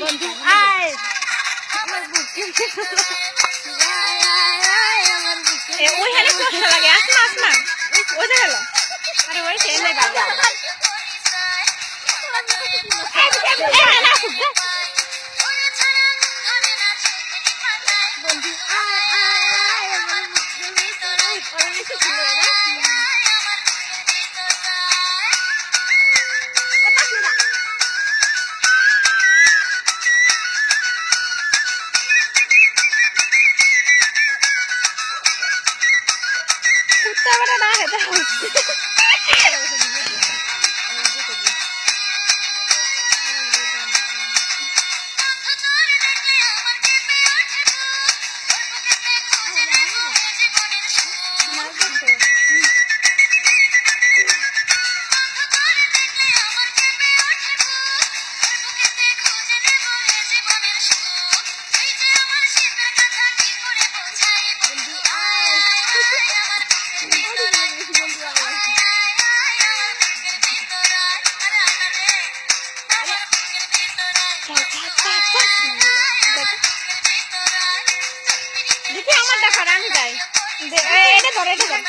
বন্ধু আয় ওইখানে কষ্ট লাগে। আসমা আসমা ওই যে গেল। আরে ওই ট্রেনে বাবা বন্ধু কুত্তা বাটা না খেতে হচ্ছে। দেখি আমার দেখা রানি যায় এটা ধরে এটা ধরে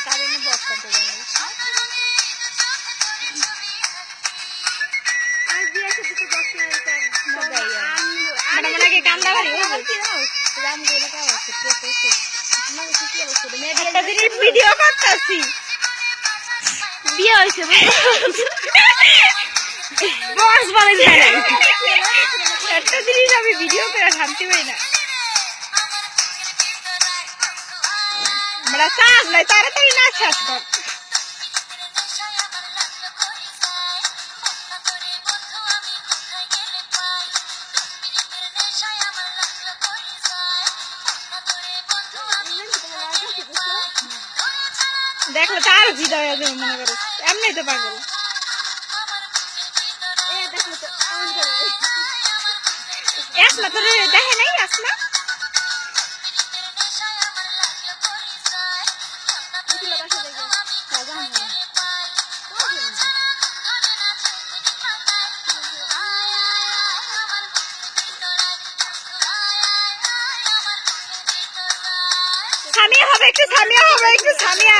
কারণে বস্তা দেবে ভিডিও করতেছি বিয়ে হয়েছে একটা জিনিস আমি ভিডিও করে থামতে পারি না। আমরা চাষ নাই তাড়াতাড়ি না শেষ কর। দেখলে তো আরো ভিড় হয়ে যাবে মনে করো এমনি তো পাগল। আসমা তোর দেখে নাই আসমা সামিয়া হবে একটু সামিয়া হবে একটু সামিয়া।